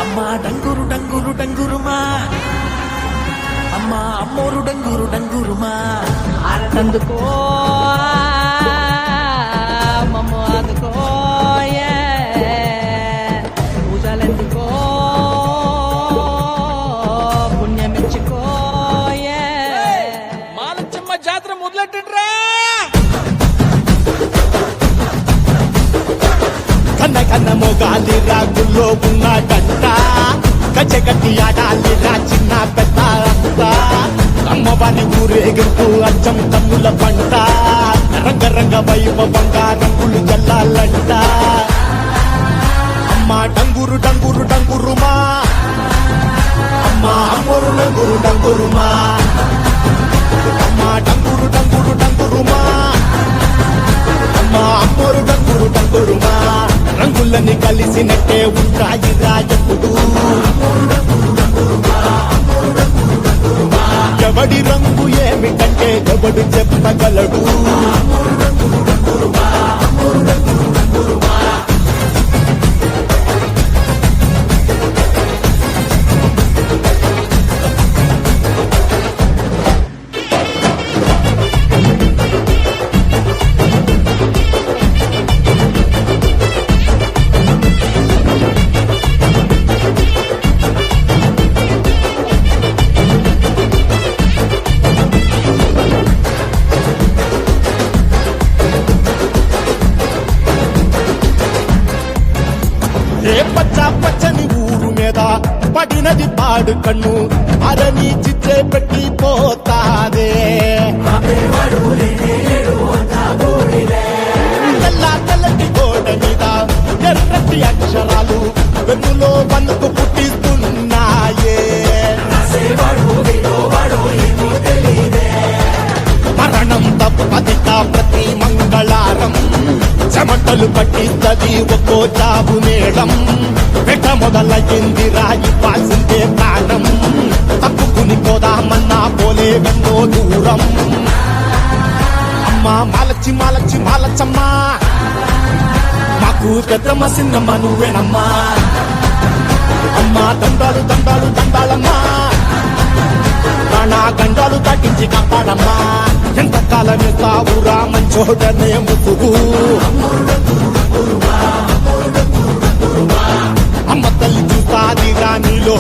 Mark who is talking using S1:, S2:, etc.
S1: అమ్మా డంగురు డంగురు డంగురుమా, అమ్మా అమ్మోరు డంగురు డంగురుమా.
S2: అందుకో మమ్మ అందుకో పూజలెందుకో పుణ్యమిచ్చుకో
S1: మాలచ్చమ్మ జాతర మొదలెట్టండ్రా.
S3: కన్న కన్న మొగాలి రాగుల్లో ఉన్న గంట కచ్చగట్టి ఆడాలి రా చిన్న పెద్ద అంతా. అమ్మవారి ఊరేగింపు అచ్చం తమ్ముల పంట, రంగరంగ వైభవంగా రంగులు జల్లాలంట. అమ్మ డంగురు డంగురు డంగురుమా, అమ్మ అమ్మోరు డంగురు డంగురుమా, అమ్మ డంగురు డంగురు డంగురుమా, అమ్మ అమ్మోరు డంగురు డంగురుమా. రంగులని కలిసినట్టే ఉంటాయి రాజపుడు, ఎవడి రంగు ఏమిటంటే ఎవడు చెప్పగలడు. ఏ పచ్చ పచ్చని ఊరు మీద పడినది పాడు కన్ను, అరని చిచ్చే పెట్టి పోతాదే. తెల్ల తెల్లటి గోడ మీద ఎర్రటి అక్షరాలు వెన్నులో వణుకు పుట్టిస్తున్నాయే. మరణం తప్పదిట ప్రతి మంగళారం, చెమటలు పట్టిస్తది ఒక్కో జాబు మేడం. పెట్ట మొదలయ్యింది రాయి పాల్సిందే ప్రాణం, తప్పుకుని పోదామన్నా పోలే వెన్నో దూరం. అమ్మా మాలచ్చి మాలచ్చి మాలచ్చమ్మా, మాకు పెద్దమ్మ సిన్నమ్మ నువ్వేనమ్మా. అమ్మా దండాలు దండాలు దండాలమ్మా, ప్రాణా గండాలు తగ్గించి కాపాడమ్మా. ఎంతకాలం తావురా మంచోడనే ముసుగు, అమ్మ తల్లి చూస్తాదిరా నీలో